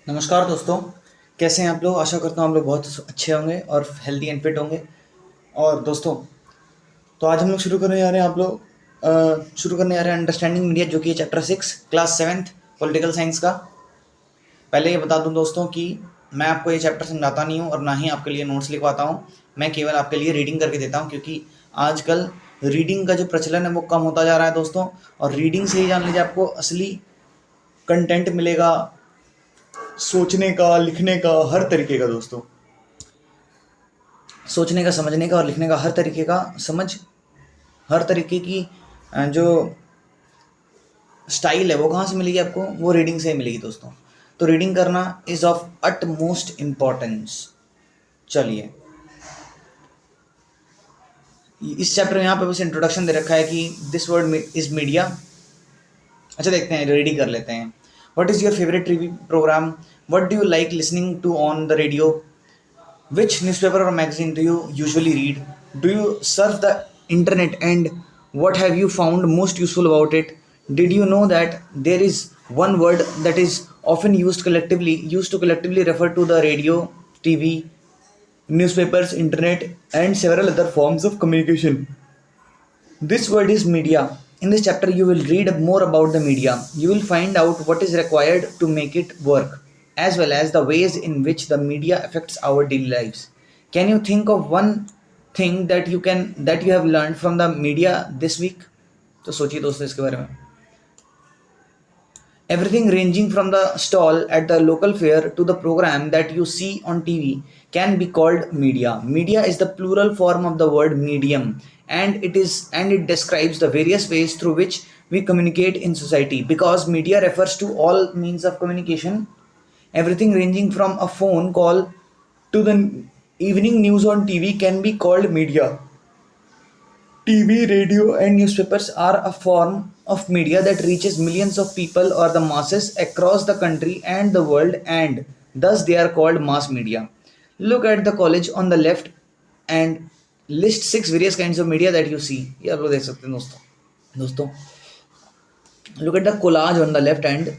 नमस्कार दोस्तों, कैसे हैं आप लोग। आशा करता हूँ आप लोग बहुत अच्छे होंगे और हेल्दी एंड फिट होंगे। और दोस्तों, तो आज हम लोग शुरू करने जा रहे हैं शुरू करने जा रहे हैं अंडरस्टैंडिंग मीडिया, जो कि है चैप्टर 6 क्लास 7 पॉलिटिकल साइंस का। पहले ये बता दूं दोस्तों कि मैं आपको ये चैप्टर समझाता नहीं हूँ और ना ही आपके लिए नोट्स लिखवाता हूँ। मैं केवल आपके लिए रीडिंग करके देता हूँ, क्योंकि आजकल रीडिंग का जो प्रचलन है वो कम होता जा रहा है दोस्तों। और रीडिंग से ही जान लीजिए आपको असली कंटेंट मिलेगा, सोचने का, लिखने का, हर तरीके का दोस्तों। सोचने का, समझने का और लिखने का हर तरीके का समझ, हर तरीके की जो स्टाइल है वो कहाँ से मिलेगी आपको, वो रीडिंग से ही मिलेगी दोस्तों। तो रीडिंग करना is of utmost importance. चलिए, इस चैप्टर में यहाँ पे बस इंट्रोडक्शन दे रखा है कि दिस वर्ड इज मीडिया। अच्छा, देखते हैं, रेडी कर लेते हैं। What is your favourite TV programme? What do you like listening to on the radio? Which newspaper or magazine do you usually read? Do you surf the internet, and what have you found most useful about it? Did you know that there is one word that is often used to collectively refer to the radio, TV, newspapers, internet, and several other forms of communication? This word is media. In this chapter, you will read more about the media. You will find out what is required to make it work, as well as the ways in which the media affects our daily lives. Can you think of one thing that you have learned from the media this week? तो सोचिए दोस्तों इसके बारे में। Everything ranging from the stall at the local fair to the program that you see on TV can be called media. Media is the plural form of the word medium, and it describes the various ways through which we communicate in society. Because media refers to all means of communication, everything ranging from a phone call to the evening news on TV can be called media. TV, radio, and newspapers are a form of media that reaches millions of people or the masses across the country and the world, and thus they are called mass media. Look at the college on the left and list six various kinds of media that you see. ये आप लोग देख सकते हैं दोस्तों। Look at the collage on the left and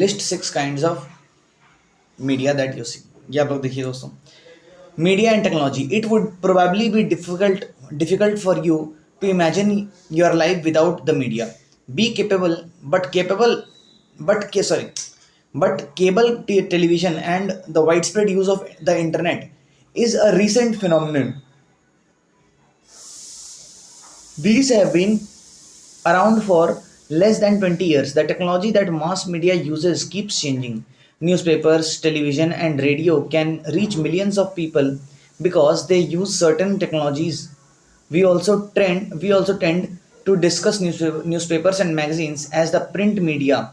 list six kinds of media that you see. ये आप लोग देखिए दोस्तों। Media and technology. It would probably be difficult for you to imagine your life without the media. Be capable, but capable, but ca- sorry, but cable television and the widespread use of the internet is a recent phenomenon. These have been around for less than 20 years. The technology that mass media uses keeps changing. Newspapers, television, and radio can reach millions of people because they use certain technologies. We also tend to discuss newspapers and magazines as the print media,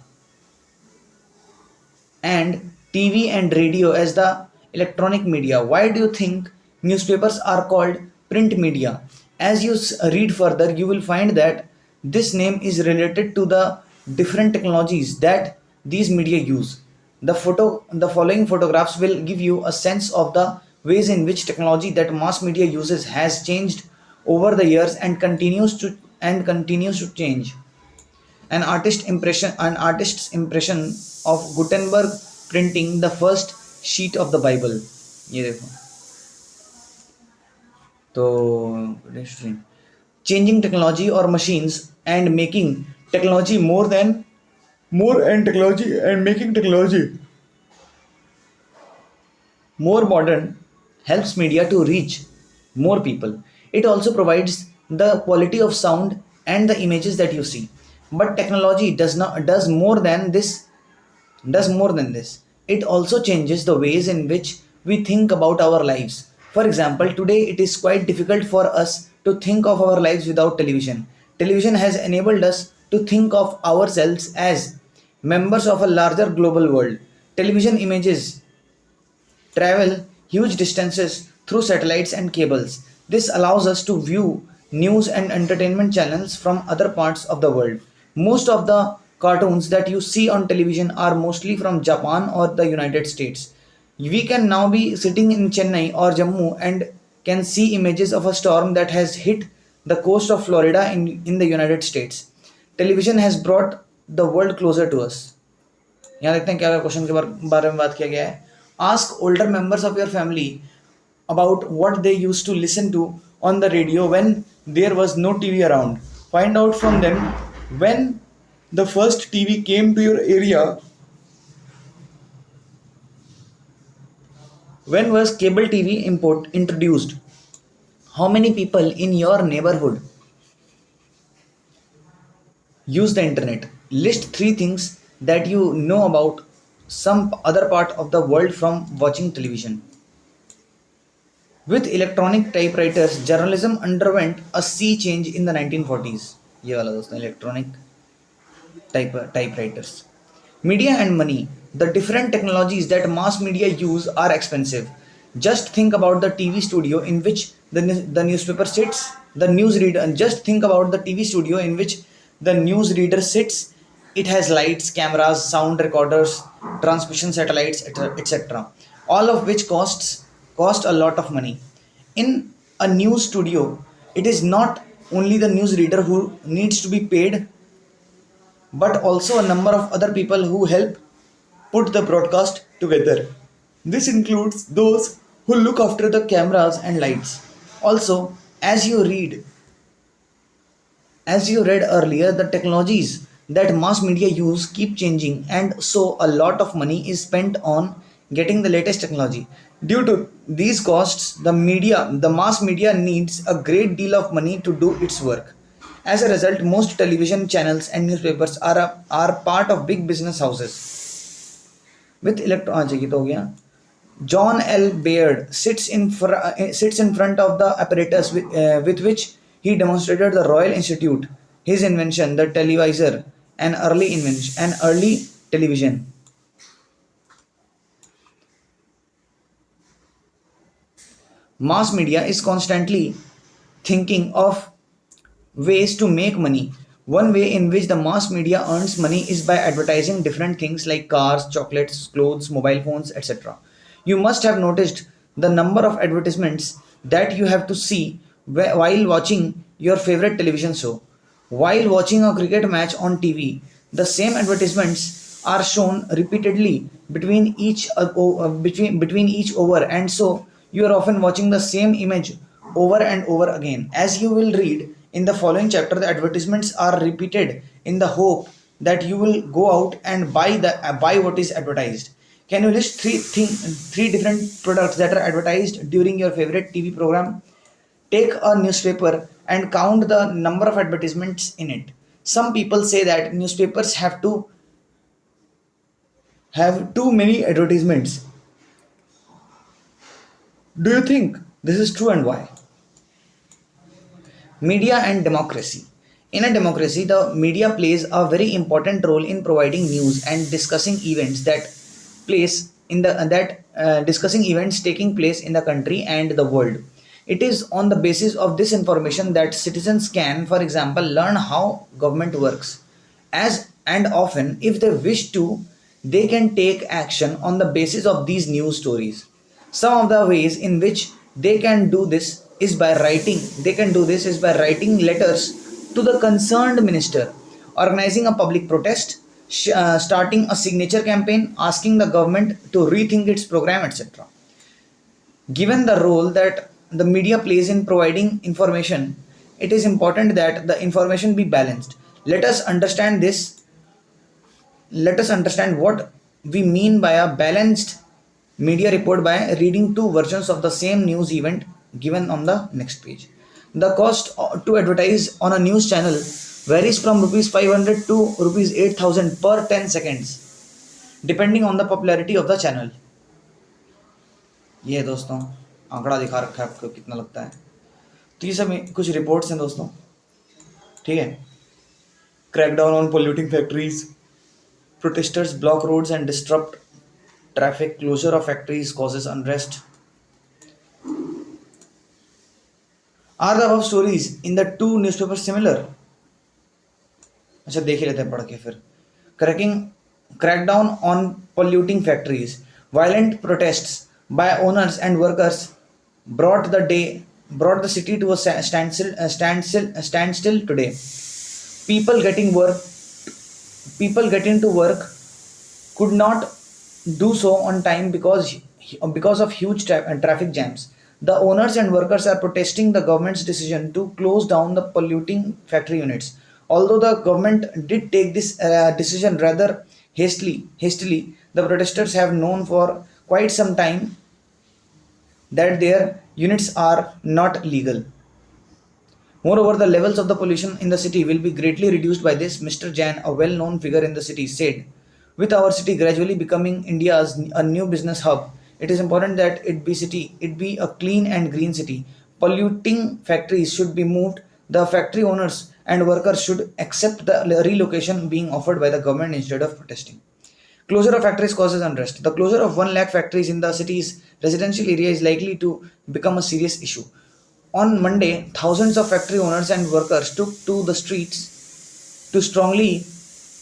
and TV and radio as the electronic media. Why do you think newspapers are called print media? As you read further, you will find that this name is related to the different technologies that these media use. The following photographs will give you a sense of the ways in which technology that mass media uses has changed over the years and continues to change. An artist's impression of Gutenberg printing the first sheet of the Bible. ये देखो। तो changing technology or machines and making technology more and technology and making technology more modern helps media to reach more people. It also provides the quality of sound and the images that you see. But technology does more than this. It also changes the ways in which we think about our lives. For example, today it is quite difficult for us to think of our lives without television. Television has enabled us to think of ourselves as members of a larger global world. Television images travel huge distances through satellites and cables. This allows us to view news and entertainment channels from other parts of the world. Most of the cartoons that you see on television are mostly from Japan or the United States. We can now be sitting in Chennai or Jammu and can see images of a storm that has hit the coast of Florida in the United States. Television has brought the world closer to us. यहाँ देखते हैं क्या question के बारे में बात किया गया है. Ask older members of your family about what they used to listen to on the radio when there was no TV around. Find out from them when the first TV came to your area. When was cable TV import introduced? How many people in your neighborhood use the internet? List three things that you know about some other part of the world from watching television. With electronic typewriters, journalism underwent a sea change in the 1940s. ये वाला दोस्तों electronic typewriters. Media and money. The different technologies that mass media use are expensive. Just think about the TV studio in which the newspaper sits. The newsreader. Just think about the TV studio in which the newsreader sits. It has lights, cameras, sound recorders, transmission satellites, etc. All of which cost a lot of money. In a news studio, it is not only the newsreader who needs to be paid, but also a number of other people who help put the broadcast together. This includes those who look after the cameras and lights. Also, as you read earlier, the technologies that mass media use keep changing, and so a lot of money is spent on getting the latest technology. Due to these costs, the mass media needs a great deal of money to do its work. As a result, most television channels and newspapers are part of big business houses. With electro हाँ जी, तो हो गया. John L. Baird sits in front of the apparatus with which he demonstrated the Royal Institute his invention, the televisor, an early television. Mass media is constantly thinking of ways to make money. One way in which the mass media earns money is by advertising different things like cars, chocolates, clothes, mobile phones, etc. You must have noticed the number of advertisements that you have to see while watching your favorite television show. While watching a cricket match on TV, the same advertisements are shown repeatedly between each over, and so you are often watching the same image over and over again. As you will read in the following chapter, the advertisements are repeated in the hope that you will go out and buy what is advertised. Can you list three different products that are advertised during your favorite TV program? Take a newspaper and count the number of advertisements in it. Some people say that newspapers have too many advertisements. Do you think this is true, and why? Media and democracy. In a democracy, the media plays a very important role in providing news and discussing events discussing events taking place in the country and the world. It is on the basis of this information that citizens can, for example, learn how government works. As and often, if they wish to, they can take action on the basis of these news stories. Some of the ways in which they can do this is by writing letters to the concerned minister, organizing a public protest, starting a signature campaign, asking the government to rethink its program, etc. Given the role that the media plays in providing information, it is important that the information be balanced. Let us understand this. Let us understand what we mean by a balanced media report by reading two versions of the same news event given on the next page. The cost to advertise on a news channel varies from rupees 500 to rupees 8,000 per 10 seconds, depending on the popularity of the channel. ये दोस्तों आंकड़ा दिखा रखा है आपको कितना लगता है. तो ये सब कुछ रिपोर्ट्स हैं दोस्तों, ठीक है. Crackdown on polluting factories, protesters block roads and disrupt traffic, closure of factories causes unrest. Are the above stories in the two newspapers similar? अच्छा देख ही लेते हैं पढ़ के फिर. Crackdown on polluting factories. Violent protests by owners and workers brought the city to a standstill today. People getting to work could not do so on time because of huge traffic jams. The owners and workers are protesting the government's decision to close down the polluting factory units. Although the government did take this decision rather hastily, the protesters have known for quite some time that their units are not legal. Moreover, the levels of the pollution in the city will be greatly reduced by this, Mr. Jan, a well known figure in the city, said. With our city gradually becoming India's a new business hub, it is important that it be a clean and green city. Polluting factories should be moved. The factory owners and workers should accept the relocation being offered by the government instead of protesting. Closure of factories causes unrest. The closure of 1 lakh factories in the city's residential area is likely to become a serious issue. On Monday, thousands of factory owners and workers took to the streets to strongly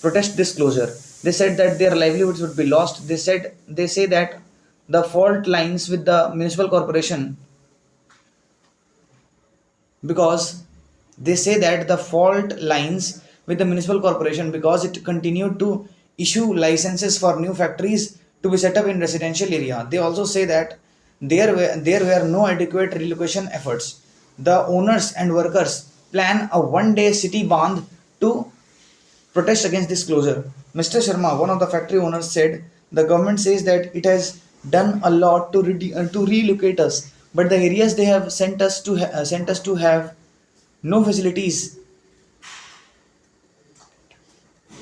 protest this closure. They said that their livelihoods would be lost. They say that the fault lines with the municipal corporation because they say that the fault lines with the municipal corporation because it continued to issue licenses for new factories to be set up in residential area. They also say that there were no adequate relocation efforts. The owners and workers plan a one-day city bandh to protest against this closure. Mr. Sharma, one of the factory owners, said the government says that it has done a lot to relocate us, but the areas they have sent us to have no facilities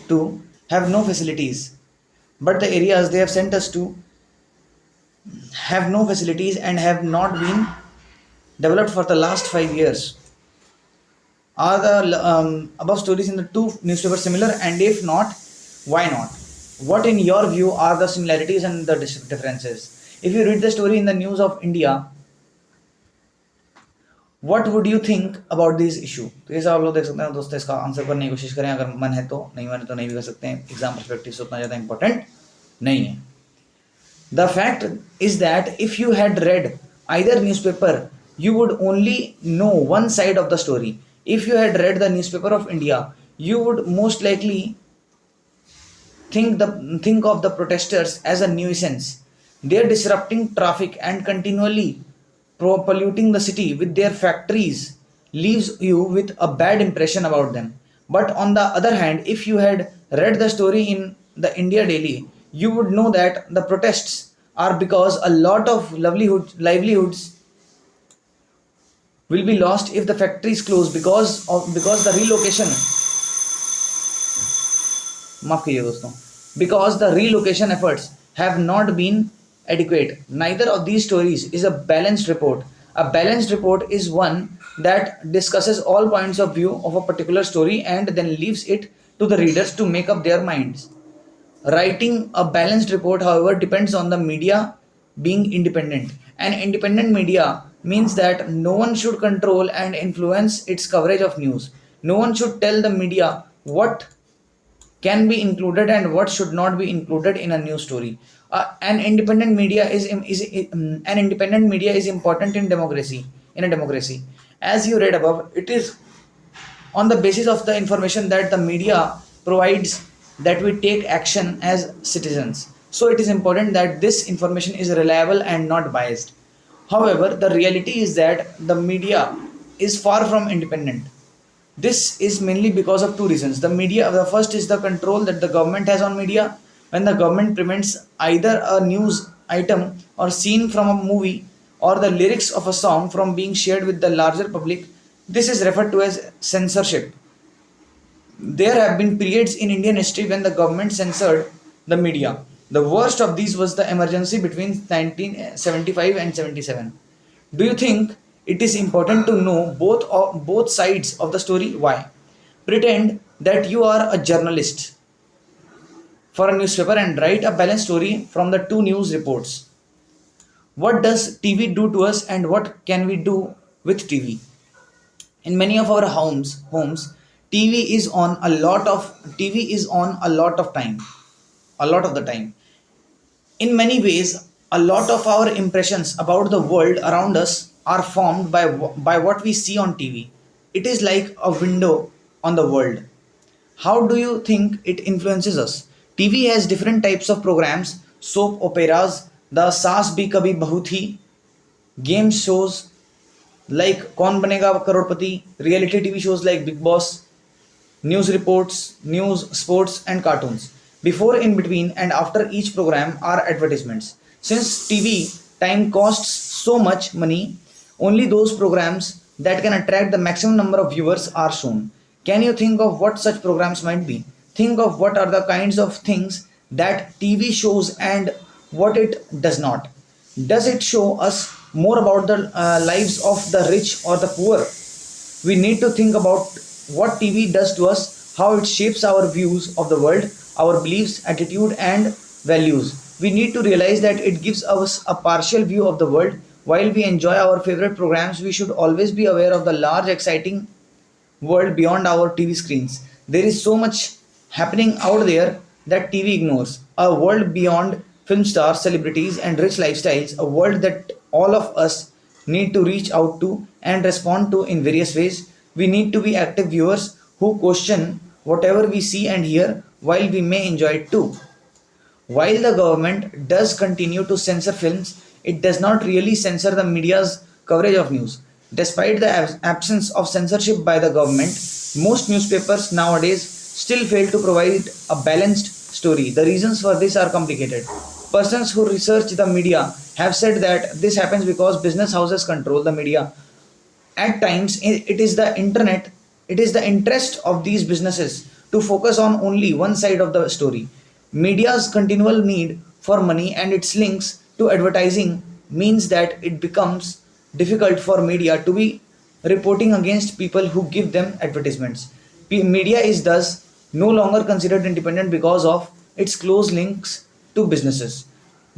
to have no facilities. But the areas they have sent us to have no facilities and have not been developed for the last 5 years. Are the above stories in the two newspapers similar? And if not, why not? What, in your view, are the similarities and the differences? If you read the story in the News of India, what would you think about this issue? तो ये सब आप लोग देख सकते हैं दोस्तों, इसका आंसर करने की कोशिश करें, अगर मन है तो, नहीं मन है तो नहीं भी कर सकते हैं, एग्जाम परस्पेक्टिव से उतना ज़्यादा इंपॉर्टेंट नहीं है. The fact is that if you had read either newspaper, you would only know one side of the story. If you had read the newspaper of India, you would most likely think of the protesters as a nuisance. They are disrupting traffic and continually polluting the city with their factories leaves you with a bad impression about them. But on the other hand, if you had read the story in the India Daily, you would know that the protests are because a lot of livelihoods will be lost if the factories close because the relocation माफ कीजिए दोस्तों because the relocation efforts have not been adequate. Neither of these stories is a balanced report. A balanced report is one that discusses all points of view of a particular story and then leaves it to the readers to make up their minds. Writing a balanced report, however, depends on the media being independent. An independent media means that no one should control and influence its coverage of news. No one should tell the media what can be included and what should not be included in a news story. An independent media is important in democracy. In a democracy, as you read above, it is on the basis of the information that the media provides that we take action as citizens. So it is important that this information is reliable and not biased. However, the reality is that the media is far from independent. This is mainly because of two reasons. The first is the control that the government has on media. When the government prevents either a news item or scene from a movie or the lyrics of a song from being shared with the larger public, this is referred to as censorship. There have been periods in Indian history when the government censored the media. The worst of these was the emergency between 1975 and 77. Do you think it is important to know both sides of the story? Why? Pretend that you are a journalist for a newspaper and write a balanced story from the two news reports. What does TV do to us and what can we do with TV? In many of our homes, TV is on a lot of time, a lot of the time. In many ways, a lot of our impressions about the world around us are formed by what we see on TV. It is like a window on the world. How do you think it influences us? TV has different types of programs, soap operas, the Saas Bhi Kabhi Bahu Thi, game shows like Kaun Banega Crorepati, reality TV shows like Big Boss, news reports, news, sports, and cartoons. Before, in between, and after each program are advertisements. Since TV time costs so much money, only those programs that can attract the maximum number of viewers are shown. Can you think of what such programs might be? Think of what are the kinds of things that TV shows and what it does not. Does it show us more about the lives of the rich or the poor? We need to think about what TV does to us, how it shapes our views of the world, our beliefs, attitude, and values. We need to realize that it gives us a partial view of the world. While we enjoy our favorite programs, we should always be aware of the large, exciting world beyond our TV screens. There is so much happening out there that TV ignores. A world beyond film stars, celebrities, and rich lifestyles. A world that all of us need to reach out to and respond to in various ways. We need to be active viewers who question whatever we see and hear while we may enjoy it too. While the government does continue to censor films, it does not really censor the media's coverage of news. Despite the absence of censorship by the government, most newspapers nowadays still fail to provide a balanced story. The reasons for this are complicated. Persons who research the media have said that this happens because business houses control the media. At times, it is the internet, it is the interest of these businesses to focus on only one side of the story. Media's continual need for money and its links to advertising means that it becomes difficult for media to be reporting against people who give them advertisements. Media is thus no longer considered independent because of its close links to businesses.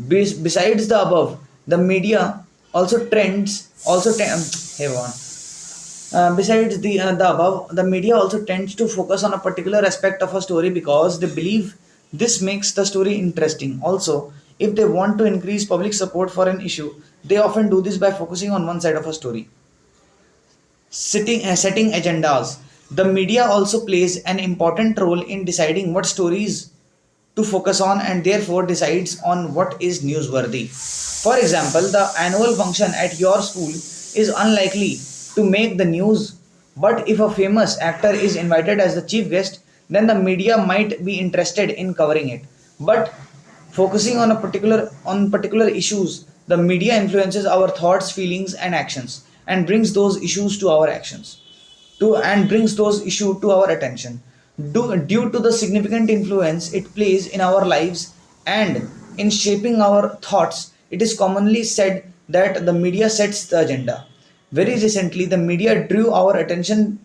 Besides the above, the media also trends also hey, Bhavan. Besides the above, the media also tends to focus on a particular aspect of a story because they believe this makes the story interesting. Also, if they want to increase public support for an issue, they often do this by focusing on one side of a story. Setting agendas. The media also plays an important role in deciding what stories to focus on and therefore decides on what is newsworthy. For example, the annual function at your school is unlikely to make the news, but if a famous actor is invited as the chief guest, then the media might be interested in covering it. But focusing on particular issues, the media influences our thoughts, feelings, and actions, and brings those issues to our actions to and brings those issues to our attention. Due to the significant influence it plays in our lives and in shaping our thoughts, it is commonly said that the media sets the agenda. Very recently, the media drew our attention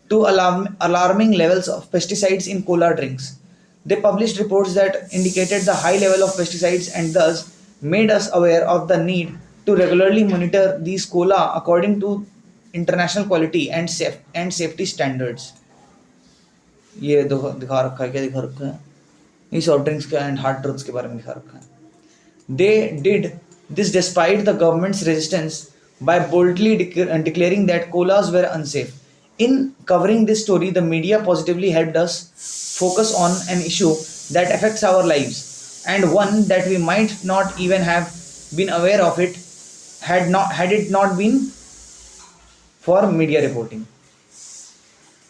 to alarming levels of pesticides in cola drinks. They published reports that indicated the high level of pesticides and thus made us aware of the need to regularly monitor these cola according to international quality and safety standards. ये दिखा रखा है, क्या दिखा रखा है, ये soft drinks का एंड हार्ड ड्रग्स के बारे में दिखा रखा है. They did this despite the government's resistance by boldly declaring that colas were unsafe. In covering this story, the media positively helped us focus on an issue that affects our lives and one that we might not even have been aware of it had it not been for media reporting.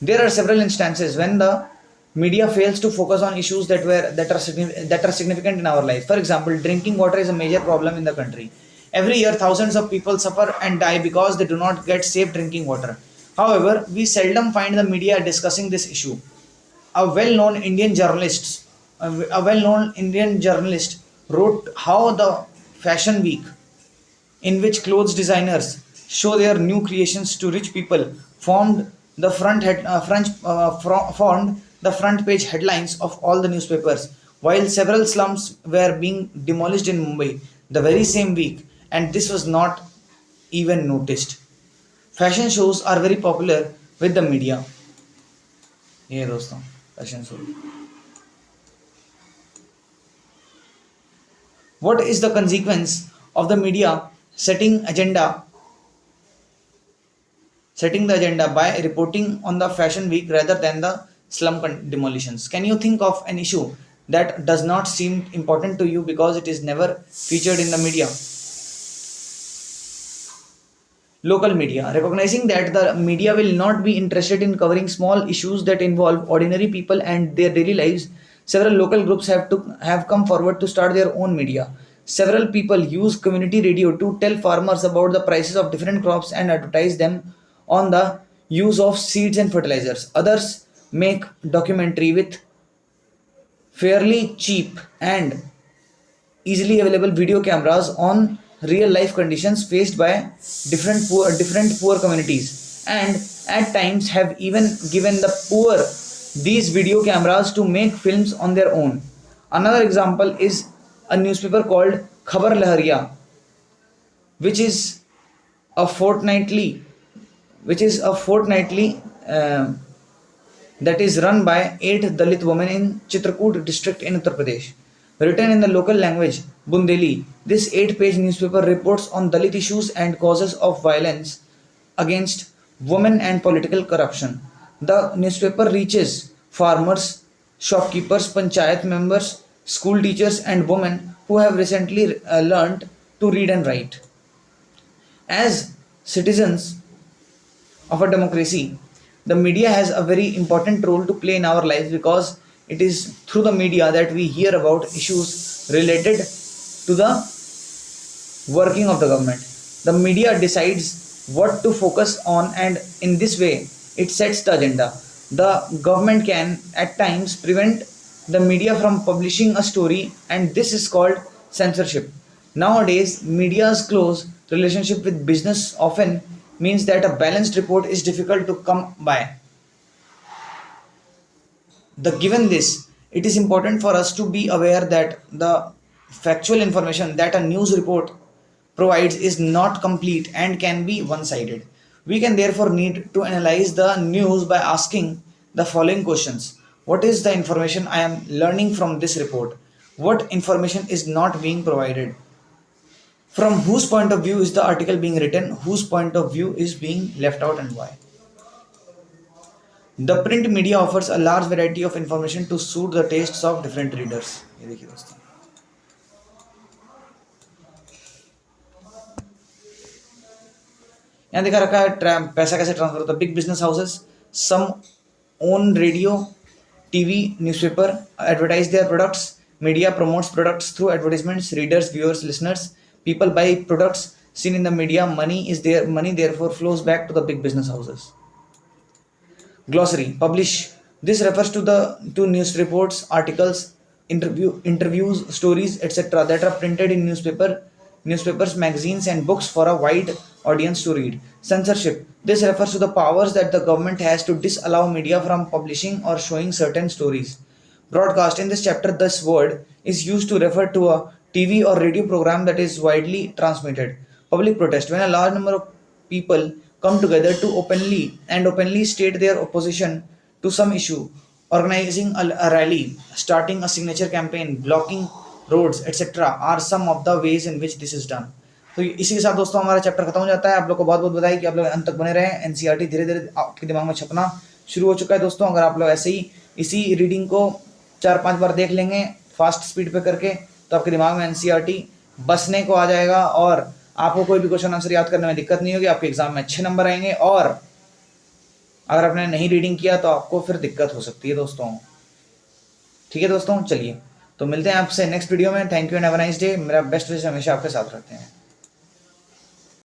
There are several instances when the media fails to focus on issues that are significant in our life. For example, drinking water is a major problem in the country. Every year, thousands of people suffer and die because they do not get safe drinking water. However, we seldom find the media discussing this issue. A well-known Indian journalist, a well-known Indian journalist wrote how the Fashion Week, in which clothes designers show their new creations to rich people, formed formed the front page headlines of all the newspapers, while several slums were being demolished in Mumbai the very same week, and this was not even noticed. Fashion shows are very popular with the media. ये दोस्तों fashion show. What is the consequence of the media setting the agenda by reporting on the fashion week rather than the slum demolitions? Can you think of an issue that does not seem important to you because it is never featured in the media. Local media. Recognizing that the media will not be interested in covering small issues that involve ordinary people and their daily lives, several local groups have come forward to start their own media. Several people use community radio to tell farmers about the prices of different crops and advertise them on the use of seeds and fertilizers. Others make documentary with fairly cheap and easily available video cameras on real life conditions faced by different poor communities, and at times have even given the poor these video cameras to make films on their own. Another example is a newspaper called Khabar Lahariya, which is a fortnightly which is a fortnightly that is run by 8 Dalit women in Chitrakoot district in Uttar Pradesh. Written in the local language Bundeli, this 8-page newspaper reports on Dalit issues and causes of violence against women and political corruption. The newspaper reaches farmers, shopkeepers, panchayat members, school teachers, and women who have recently learned to read and write. As citizens of a democracy, the media has a very important role to play in our lives because it is through the media that we hear about issues related to the working of the government. The media decides what to focus on, and in this way, it sets the agenda. The government can at times prevent the media from publishing a story, and this is called censorship. Nowadays, media's close relationship with business often means that a balanced report is difficult to come by. The given this, it is important for us to be aware that the factual information that a news report provides is not complete and can be one-sided. We can therefore need to analyze the news by asking the following questions: what is the information I am learning from this report? What information is not being provided? From whose point of view is the article being written? Whose point of view is being left out, and why? The print media offers a large variety of information to suit the tastes of different readers. ये देखिए दोस्तों, यहाँ दिखा रखा है पैसा कैसे transfer होता है. Big business houses some own radio, TV, newspaper, advertise their products. Media promotes products through advertisements. Readers, viewers, listeners, people buy products seen in the media. Money therefore flows back to the big business houses. Glossary. Publish. This refers to news reports, articles, interviews, stories, etc. that are printed in newspapers, magazines, and books for a wide audience to read. Censorship. This refers to the powers that the government has to disallow media from publishing or showing certain stories. Broadcast. In this chapter, this word is used to refer to a TV or radio program that is widely transmitted. Public protest. When a large number of people come together to openly state their opposition to some issue, organizing a rally, starting a signature campaign, blocking roads, etc. are some of the ways in which this is done. तो इसी के साथ दोस्तों हमारा chapter खत्म हो जाता है. आप लोग को बहुत बहुत बधाई कि आप लोग अंत तक बने रहे. एनसीईआरटी धीरे धीरे आपके दिमाग में छपना शुरू हो चुका है दोस्तों. अगर आप लोग ऐसे ही इसी रीडिंग को 4-5 बार देख लेंगे फास्ट स्पीड पे करके, तो आपके दिमाग में एनसीईआरटी बसने को आ जाएगा और आपको कोई भी क्वेश्चन आंसर याद करने में दिक्कत नहीं होगी. आपके एग्जाम में अच्छे नंबर आएंगे, और अगर आपने नहीं रीडिंग किया तो आपको फिर दिक्कत हो सकती है दोस्तों. ठीक है दोस्तों, चलिए तो मिलते हैं आपसे नेक्स्ट वीडियो में. Thank you and have a nice day. मेरा बेस्ट विश हमेशा आपके साथ रहते हैं.